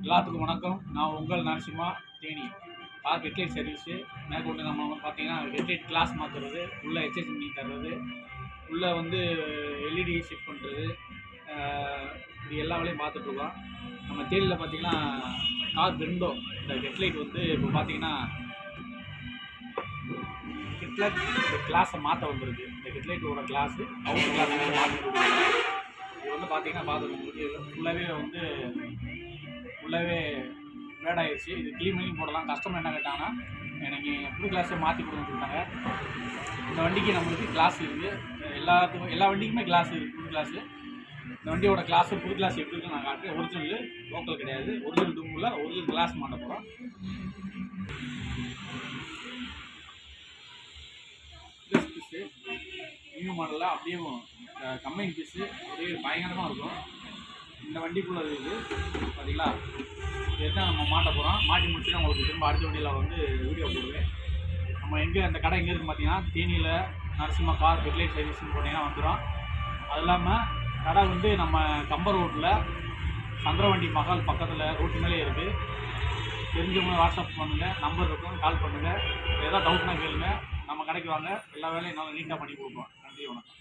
எல்லாத்துக்கும் வணக்கம். நான் உங்கள் Narasimha Theni. Car headlight service. மேற்கொண்டு நம்ம பார்த்தீங்கன்னா ஹெட்லைட் கிளாஸ் மாற்றுறது, உள்ளே HHMD தர்றது, உள்ளே வந்து எல்இடி செட் பண்ணுறது, இது எல்லா வேலையும் பார்த்துட்ருக்கோம். நம்ம தேனியில் பார்த்தீங்கன்னா கார் விண்டோ இந்த ஹெட்லைட் வந்து இப்போ பார்த்தீங்கன்னா ஹெட்லைட் கிளாஸை மாற்ற வந்துருக்கு. இந்த ஹெட்லைட்டோட கிளாஸு அவுட் கிளாஸ் வந்து மாற்றிட்டு இது வந்து பார்த்தீங்கன்னா பார்த்துருக்கு ஃபுல்லாகவே பேட் ஆகிடுச்சு. இது க்ளீன் பண்ணி போடலாம். கஸ்டமர் என்ன கேட்டாங்கன்னா எனக்கு புது கிளாஸை மாற்றி கொடுன்னு சொல்லிட்டாங்க. இந்த வண்டிக்கு நம்மளுக்கு கிளாஸ் இருக்குது, எல்லா வண்டிக்குமே கிளாஸ் இருக்குது, புது கிளாஸு. இந்த வண்டியோட கிளாஸு புது கிளாஸ் எப்படி இருக்குன்னு நான் காட்டுறேன். ஒரிஜினல் லோக்கல் கிடையாது, ஒரிஜினல் டூமில் ஒரிஜினல் கிளாஸ் மாட்ட போகிறோம். ப்ளஸ் பீஸு நியூ மாடலில் அப்படியே கம்பெனி பீஸு அப்படியே பயங்கரமாக இருக்கும். இந்த வண்டிக்குள்ளே இருக்குது பார்த்தீங்களா, இதுதான் நம்ம மாட்ட போகிறோம். மாட்டி முடிச்சுட்டு உங்களுக்கு திரும்ப அடுத்த வண்டியில் வந்து வீடியோ போடுவேன். நம்ம எங்கே அந்த கடை எங்கே இருக்குன்னு பார்த்தீங்கன்னா தேனியில் நரசிம்மா கார் ஹெட்லைட் சர்வீஸ்ன்னு போனீங்கன்னா வந்துடும். அது இல்லாமல் கடை வந்து நம்ம கம்பர் ரோட்டில் சந்திரவண்டி மகால் பக்கத்தில் ரோட்டு மேலே இருக்குது. தெரிஞ்சவங்க வாட்ஸ்அப் பண்ணுங்கள், நம்பர் இருக்கும், கால் பண்ணுங்கள். ஏதாவது டவுட்னா கேளுங்க. நம்ம கடைக்கு வாங்க, எல்லா வேலையும் நல்லா நீட்டாக பண்ணி கொடுப்போம். நன்றி, வணக்கம்.